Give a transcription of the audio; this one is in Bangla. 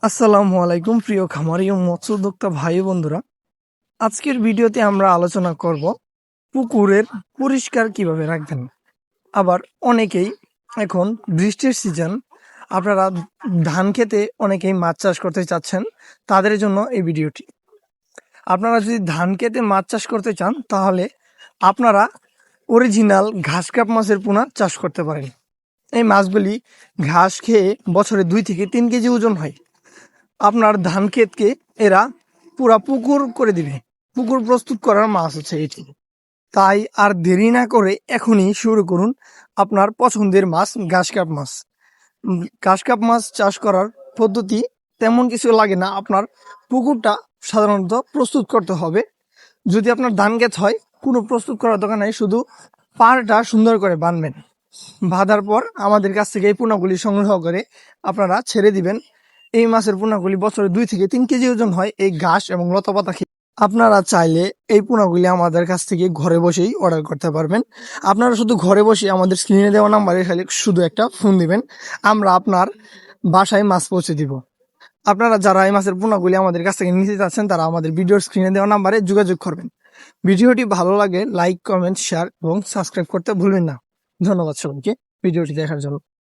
আসসালামু আলাইকুম প্রিয় খামারি ও মৎস্য উদ্যোক্তা ভাই ও বন্ধুরা। আজকের ভিডিওতে আমরা আলোচনা করব পুকুরের পরিষ্কার কিভাবে রাখবেন। আবার অনেকেই এখন বৃষ্টির সিজন, আপনারা ধান খেতে অনেকেই মাছ চাষ করতে চাচ্ছেন, তাদের জন্য এই ভিডিওটি। আপনারা যদি ধান খেতে মাছ চাষ করতে চান তাহলে আপনারা অরিজিনাল ঘাস কাপ মাছের পোনা চাষ করতে পারেন। এই মাছগুলি ঘাস খেয়ে বছরে 2 থেকে 3 কেজি ওজন হয়। আপনার ধান ক্ষেতকে এরা পুরা পুকুর করে দিবে। পুকুর প্রস্তুত করার মাছ হচ্ছে এটি। তাই আর দেরি না করে এখনই শুরু করুন আপনার পছন্দের মাছ ঘাস কাপ মাছ। ঘাস কাপ মাছ চাষ করার পদ্ধতি তেমন কিছু লাগে না। আপনার পুকুরটা সাধারণত প্রস্তুত করতে হবে। যদি আপনার ধান ক্ষেত হয়, কোনো প্রস্তুত করার দরকার নাই, শুধু পাড়টা সুন্দর করে বাঁধবেন। বাঁধার পর আমাদের কাছ থেকে এই পোনাগুলি সংগ্রহ করে আপনারা ছেড়ে দিবেন। এই মাছের পোনাগুলি বছরে 2 থেকে 3 কেজি ওজন হয় এই ঘাস এবং লতাপাতা খেয়ে। আপনারা চাইলে এই পোনাগুলি আমাদের কাছ থেকে ঘরে বসেই অর্ডার করতে পারবেন। আপনারা শুধু ঘরে বসে আমাদের স্ক্রিনে দেওয়া নাম্বারে খালি শুধু একটা ফোন দিবেন, আমরা আপনার বাসায় মাছ পৌঁছে দিব। আপনারা যারা এই মাছের পোনাগুলি আমাদের কাছ থেকে নিতে চাচ্ছেন তারা আমাদের ভিডিওর স্ক্রিনে দেওয়া নাম্বারে যোগাযোগ করবেন। ভিডিওটি ভালো লাগে লাইক, কমেন্ট, শেয়ার এবং সাবস্ক্রাইব করতে ভুলবেন না। ধন্যবাদ সবাইকে ভিডিওটি দেখার জন্য।